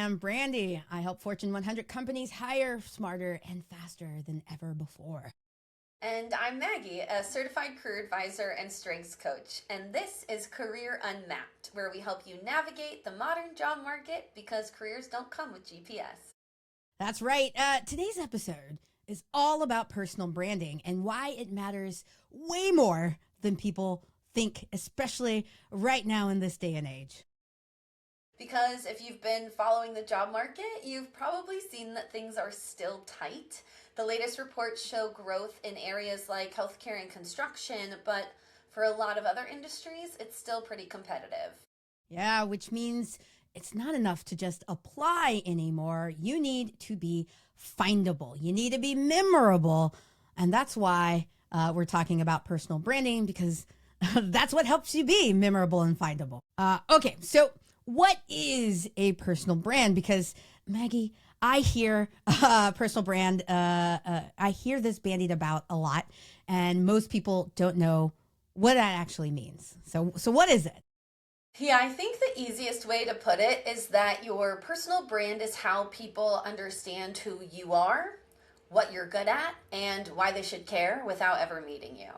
am Brandy. I help Fortune 100 companies hire smarter and faster than ever before. And I'm Maggie, a certified career advisor and strengths coach. And this is Career Unmapped, where we help you navigate the modern job market because careers don't come with GPS. That's right. Today's episode is all about personal branding and why it matters way more than people think, especially right now in this day and age. Because if you've been following the job market, you've probably seen that things are still tight. The latest reports show growth in areas like healthcare and construction, but for a lot of other industries, it's still pretty competitive. Yeah, which means it's not enough to just apply anymore. You need to be findable. You need to be memorable. And that's why we're talking about personal branding, because that's what helps you be memorable and findable. Okay, so what is a personal brand? Because Maggie, I hear personal brand. I hear this bandied about a lot, and most people don't know what that actually means. So what is it? Yeah, I think the easiest way to put it is that your personal brand is how people understand who you are, what you're good at, and why they should care without ever meeting you.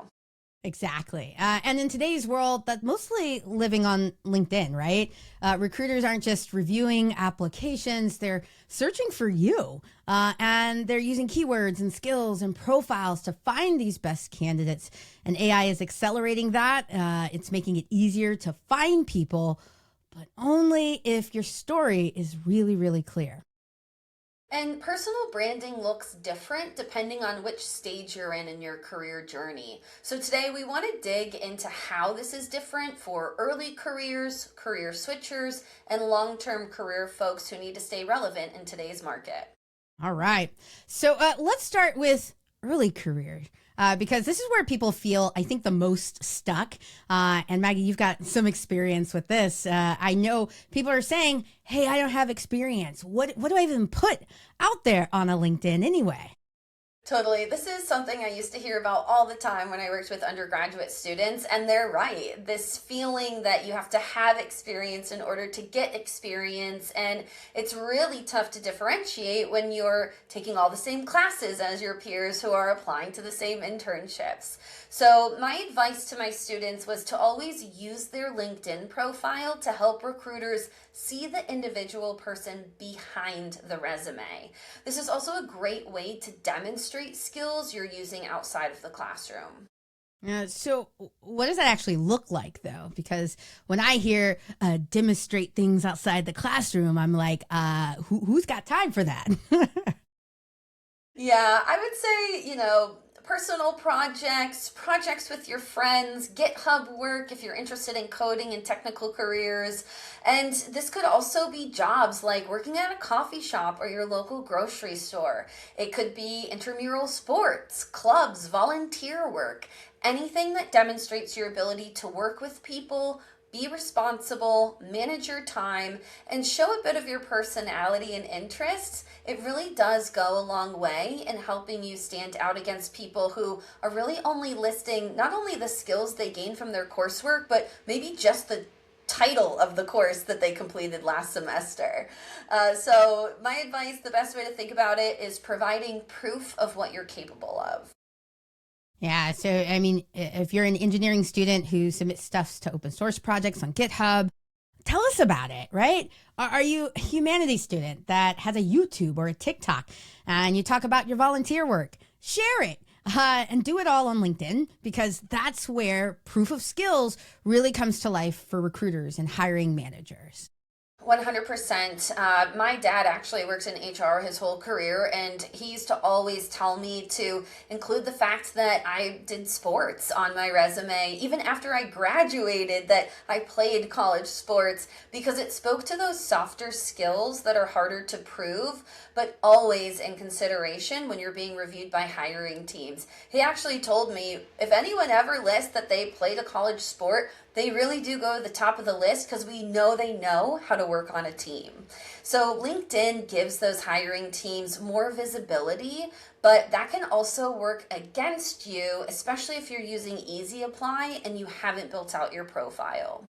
Exactly. And in today's world, that's mostly living on LinkedIn, right? Recruiters aren't just reviewing applications, they're searching for you. And they're using keywords and skills and profiles to find these best candidates. And AI is accelerating that. It's making it easier to find people, but only if your story is really, really clear. And personal branding looks different depending on which stage you're in your career journey. So today we want to dig into how this is different for early careers, career switchers, and long-term career folks who need to stay relevant in today's market. All right. So let's start with early career. Because this is where people feel, I think, the most stuck. And Maggie, you've got some experience with this. I know people are saying, hey, I don't have experience. What do I even put out there on a LinkedIn anyway? Totally. This is something I used to hear about all the time when I worked with undergraduate students, and they're right. This feeling that you have to have experience in order to get experience, and it's really tough to differentiate when you're taking all the same classes as your peers who are applying to the same internships. So my advice to my students was to always use their LinkedIn profile to help recruiters see the individual person behind the resume. This is also a great way to demonstrate skills you're using outside of the classroom. So what does that actually look like, though? Because when I hear demonstrate things outside the classroom, I'm like, who's got time for that? Yeah, I would say, personal projects, projects with your friends, GitHub work if you're interested in coding and technical careers. And this could also be jobs like working at a coffee shop or your local grocery store. It could be intramural sports, clubs, volunteer work, anything that demonstrates your ability to work with people, be responsible, manage your time, and show a bit of your personality and interests. It really does go a long way in helping you stand out against people who are really only listing not only the skills they gain from their coursework, but maybe just the title of the course that they completed last semester. So my advice, the best way to think about it is providing proof of what you're capable of. Yeah, so I mean, if you're an engineering student who submits stuff to open source projects on GitHub, tell us about it, right? Are you a humanities student that has a YouTube or a TikTok and you talk about your volunteer work? Share it and do it all on LinkedIn, because that's where proof of skills really comes to life for recruiters and hiring managers. 100%. My dad actually worked in HR his whole career, and he used to always tell me to include the fact that I did sports on my resume, even after I graduated, that I played college sports, because it spoke to those softer skills that are harder to prove, but always in consideration when you're being reviewed by hiring teams. He actually told me if anyone ever lists that they played a college sport, they really do go to the top of the list because we know they know how to work on a team. So LinkedIn gives those hiring teams more visibility, but that can also work against you, especially if you're using Easy Apply and you haven't built out your profile.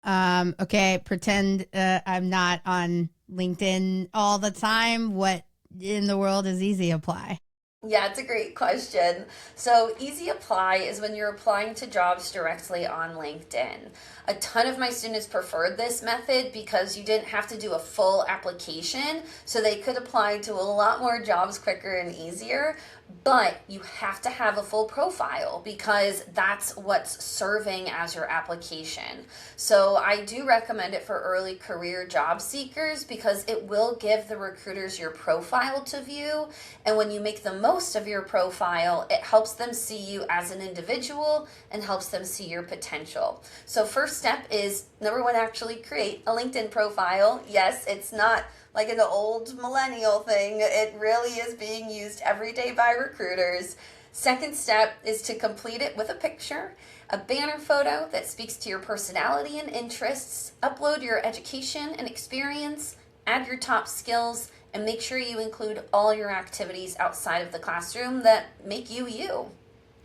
Okay, pretend I'm not on LinkedIn all the time. What in the world is Easy Apply? Yeah, it's a great question. So, Easy Apply is when you're applying to jobs directly on LinkedIn. A ton of my students preferred this method because you didn't have to do a full application, so they could apply to a lot more jobs quicker and easier. But you have to have a full profile because that's what's serving as your application. So, I do recommend it for early career job seekers because it will give the recruiters your profile to view. And when you make the most of your profile, it helps them see you as an individual and helps them see your potential. So, first step is number one, actually create a LinkedIn profile. Yes, it's not like an old millennial thing, it really is being used every day by recruiters. Second step is to complete it with a picture, a banner photo that speaks to your personality and interests. Upload your education and experience, add your top skills, and make sure you include all your activities outside of the classroom that make you you.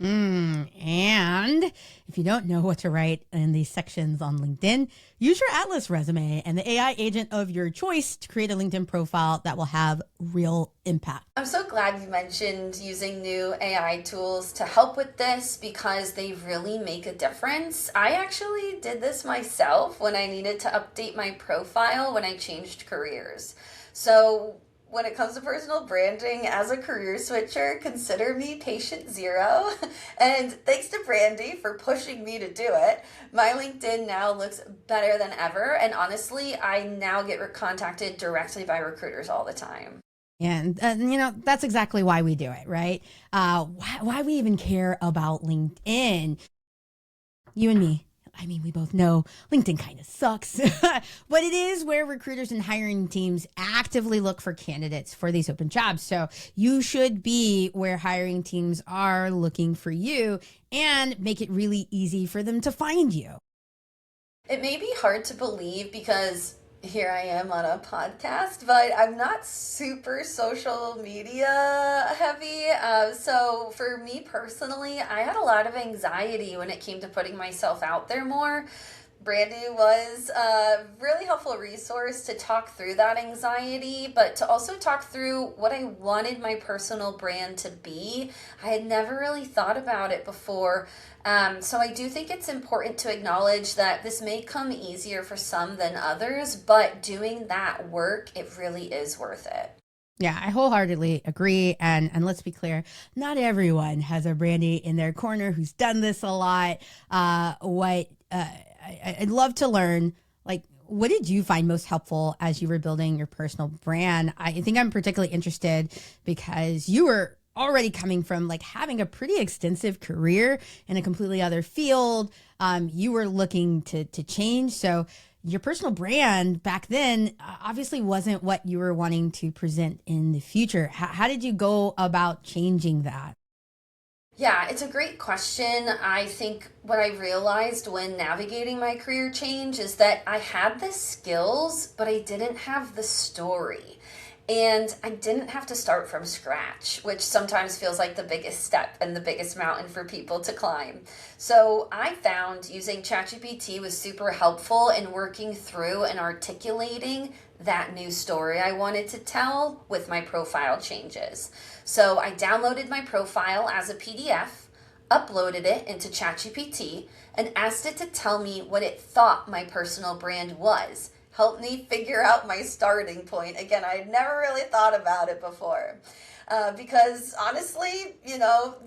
And if you don't know what to write in these sections on LinkedIn, use your Atlas resume and the AI agent of your choice to create a LinkedIn profile that will have real impact. I'm so glad you mentioned using new AI tools to help with this because they really make a difference. I actually did this myself when I needed to update my profile when I changed careers. So when it comes to personal branding as a career switcher, consider me patient zero. And thanks to Brandy for pushing me to do it. My LinkedIn now looks better than ever. And honestly, I now get contacted directly by recruiters all the time. And that's exactly why we do it, right? Why we even care about LinkedIn. You and me. I mean, we both know LinkedIn kind of sucks, but it is where recruiters and hiring teams actively look for candidates for these open jobs. So you should be where hiring teams are looking for you and make it really easy for them to find you. It may be hard to believe because here I am on a podcast, but I'm not super social media heavy. So for me personally, I had a lot of anxiety when it came to putting myself out there more. Brandy was a really helpful resource to talk through that anxiety, but to also talk through what I wanted my personal brand to be. I had never really thought about it before. So I do think it's important to acknowledge that this may come easier for some than others, but doing that work, it really is worth it. Yeah, I wholeheartedly agree. And let's be clear, not everyone has a Brandy in their corner who's done this a lot. I'd love to learn, like, what did you find most helpful as you were building your personal brand? I think I'm particularly interested because you were already coming from like having a pretty extensive career in a completely other field. You were looking to change. So your personal brand back then obviously wasn't what you were wanting to present in the future. How did you go about changing that? Yeah, it's a great question. I think what I realized when navigating my career change is that I had the skills, but I didn't have the story. And I didn't have to start from scratch, which sometimes feels like the biggest step and the biggest mountain for people to climb. So I found using ChatGPT was super helpful in working through and articulating that new story I wanted to tell with my profile changes. So I downloaded my profile as a PDF, uploaded it into ChatGPT, and asked it to tell me what it thought my personal brand was. Help me figure out my starting point. Again, I had never really thought about it before. Because honestly,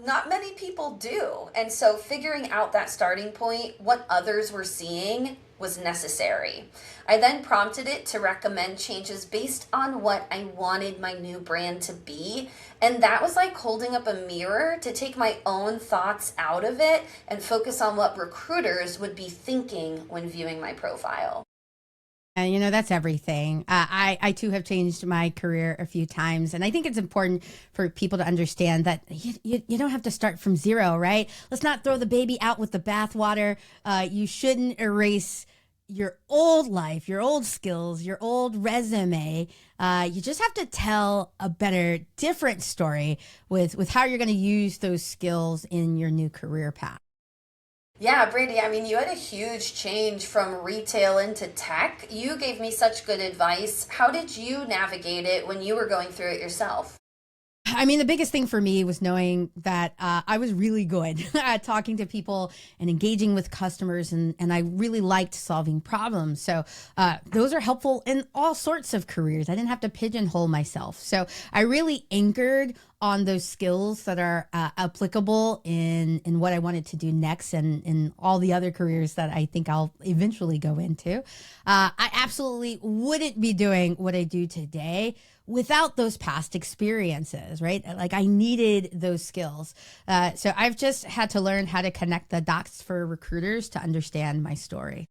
not many people do. And so figuring out that starting point, what others were seeing, was necessary. I then prompted it to recommend changes based on what I wanted my new brand to be. And that was like holding up a mirror to take my own thoughts out of it and focus on what recruiters would be thinking when viewing my profile. And that's everything. I too have changed my career a few times. And I think it's important for people to understand that you don't have to start from zero, right? Let's not throw the baby out with the bathwater. You shouldn't erase your old life, your old skills, your old resume. You just have to tell a better, different story with how you're going to use those skills in your new career path. Yeah, Brady, I mean, you had a huge change from retail into tech. You gave me such good advice. How did you navigate it when you were going through it yourself? I mean, the biggest thing for me was knowing that I was really good at talking to people and engaging with customers, and I really liked solving problems. So those are helpful in all sorts of careers. I didn't have to pigeonhole myself. So I really anchored on those skills that are applicable in what I wanted to do next and in all the other careers that I think I'll eventually go into. I absolutely wouldn't be doing what I do today without those past experiences, right? Like I needed those skills. So I've just had to learn how to connect the dots for recruiters to understand my story.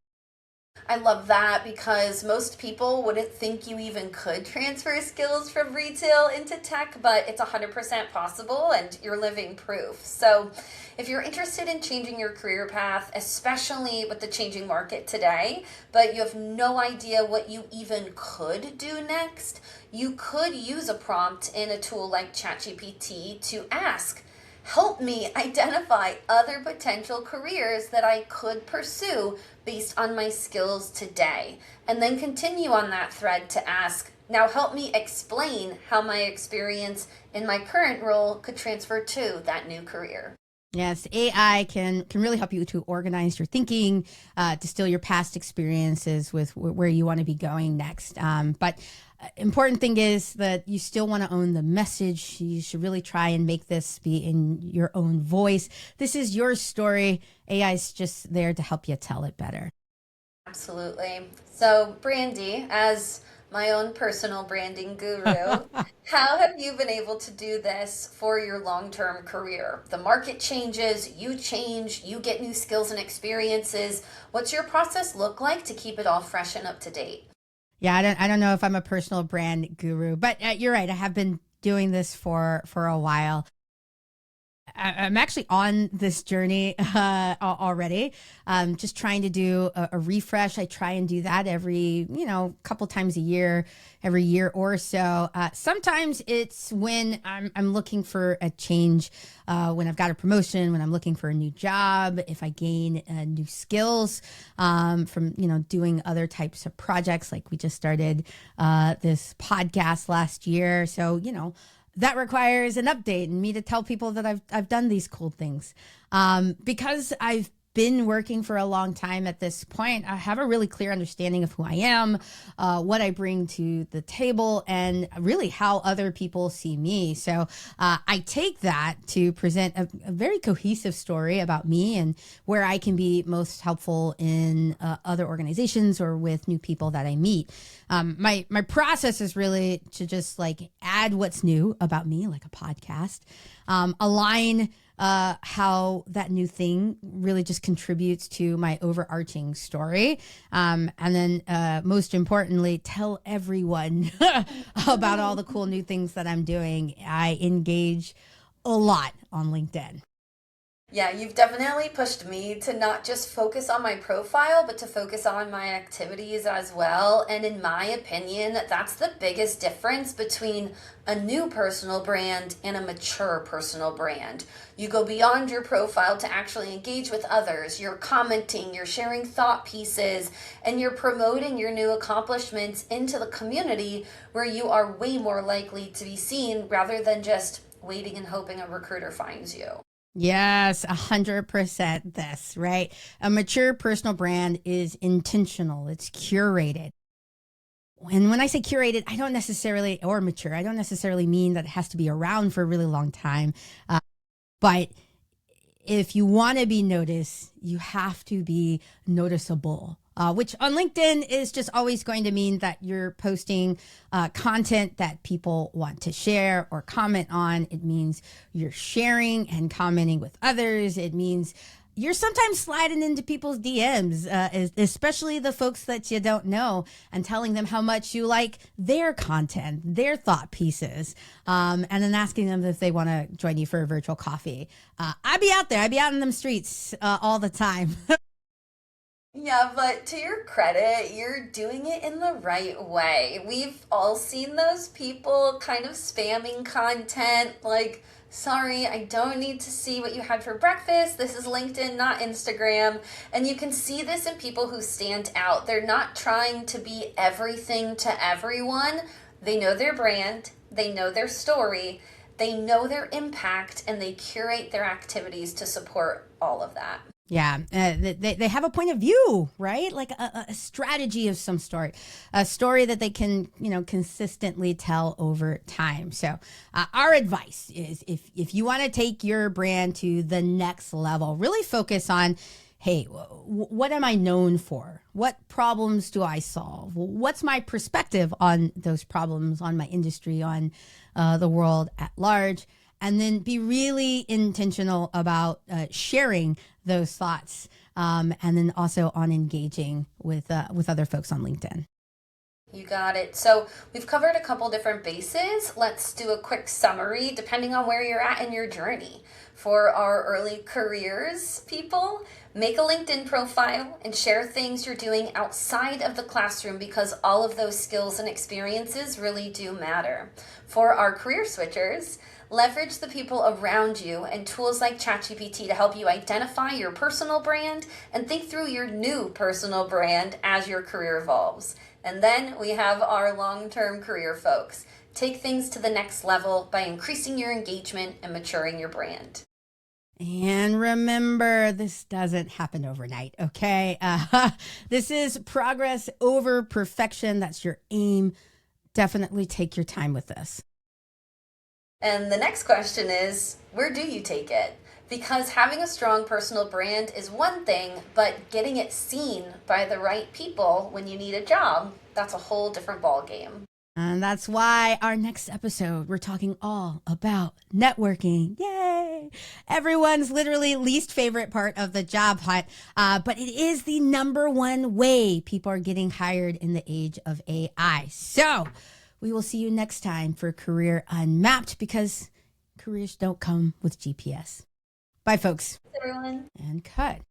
I love that because most people wouldn't think you even could transfer skills from retail into tech, but it's 100% possible and you're living proof. So, if you're interested in changing your career path, especially with the changing market today, but you have no idea what you even could do next, you could use a prompt in a tool like ChatGPT to ask, help me identify other potential careers that I could pursue based on my skills today. And then continue on that thread to ask, now help me explain how my experience in my current role could transfer to that new career. Yes, AI can really help you to organize your thinking, distill your past experiences with where you want to be going next. But important thing is that you still want to own the message. You should really try and make this be in your own voice. This is your story. AI is just there to help you tell it better. Absolutely. So, Brandy, as my own personal branding guru, how have you been able to do this for your long term career? The market changes, you change, you get new skills and experiences. What's your process look like to keep it all fresh and up to date? Yeah, I don't know if I'm a personal brand guru, but you're right. I have been doing this for a while. I'm actually on this journey already. Just trying to do a refresh. I try and do that every, couple times a year, every year or so. Sometimes it's when I'm looking for a change, when I've got a promotion, when I'm looking for a new job, if I gain new skills from, doing other types of projects. Like we just started this podcast last year. So, that requires an update and me to tell people that I've done these cool things. Because I've been working for a long time at this point, I have a really clear understanding of who I am, what I bring to the table, and really how other people see me. So I take that to present a very cohesive story about me and where I can be most helpful in other organizations or with new people that I meet. My process is really to just like add what's new about me, like a podcast, align how that new thing really just contributes to my overarching story. And then, most importantly, tell everyone about all the cool new things that I'm doing. I engage a lot on LinkedIn. Yeah, you've definitely pushed me to not just focus on my profile, but to focus on my activities as well. And in my opinion, that's the biggest difference between a new personal brand and a mature personal brand. You go beyond your profile to actually engage with others. You're commenting, you're sharing thought pieces, and you're promoting your new accomplishments into the community where you are way more likely to be seen rather than just waiting and hoping a recruiter finds you. Yes, 100% this, right? A mature personal brand is intentional, it's curated. And when I say curated, I don't necessarily, or mature, I don't necessarily mean that it has to be around for a really long time. But if you want to be noticed, you have to be noticeable. Which on LinkedIn is just always going to mean that you're posting content that people want to share or comment on. It means you're sharing and commenting with others. It means you're sometimes sliding into people's DMs, especially the folks that you don't know, and telling them how much you like their content, their thought pieces, and then asking them if they want to join you for a virtual coffee. I'd be out there. I'd be out in them streets all the time. Yeah, but to your credit, you're doing it in the right way. We've all seen those people kind of spamming content, like Sorry, I don't need to see what you had for breakfast. This is LinkedIn, not Instagram. And you can see this in people who stand out. They're not trying to be everything to everyone. They know their brand, they know their story, they know their impact, and they curate their activities to support all of that. Yeah, they have a point of view, right? Like a strategy of some sort, a story that they can, consistently tell over time. So our advice is if you want to take your brand to the next level, really focus on, hey, what am I known for? What problems do I solve? What's my perspective on those problems, on my industry, on the world at large? And then be really intentional about sharing those thoughts, and then also on engaging with other folks on LinkedIn. You got it. So we've covered a couple different bases. Let's do a quick summary depending on where you're at in your journey. For our early careers people, make a LinkedIn profile and share things you're doing outside of the classroom because all of those skills and experiences really do matter. For our career switchers, leverage the people around you and tools like ChatGPT to help you identify your personal brand and think through your new personal brand as your career evolves. And then we have our long-term career folks. Take things to the next level by increasing your engagement and maturing your brand. And remember, this doesn't happen overnight, okay? This is progress over perfection. That's your aim. Definitely take your time with this. And the next question is, where do you take it? Because having a strong personal brand is one thing, but getting it seen by the right people when you need a job, that's a whole different ballgame. And that's why our next episode, we're talking all about networking. Yay! Everyone's literally least favorite part of the job hunt, but it is the number one way people are getting hired in the age of AI. So we will see you next time for Career Unmapped, because careers don't come with GPS. Bye, folks. Thanks, everyone. And cut.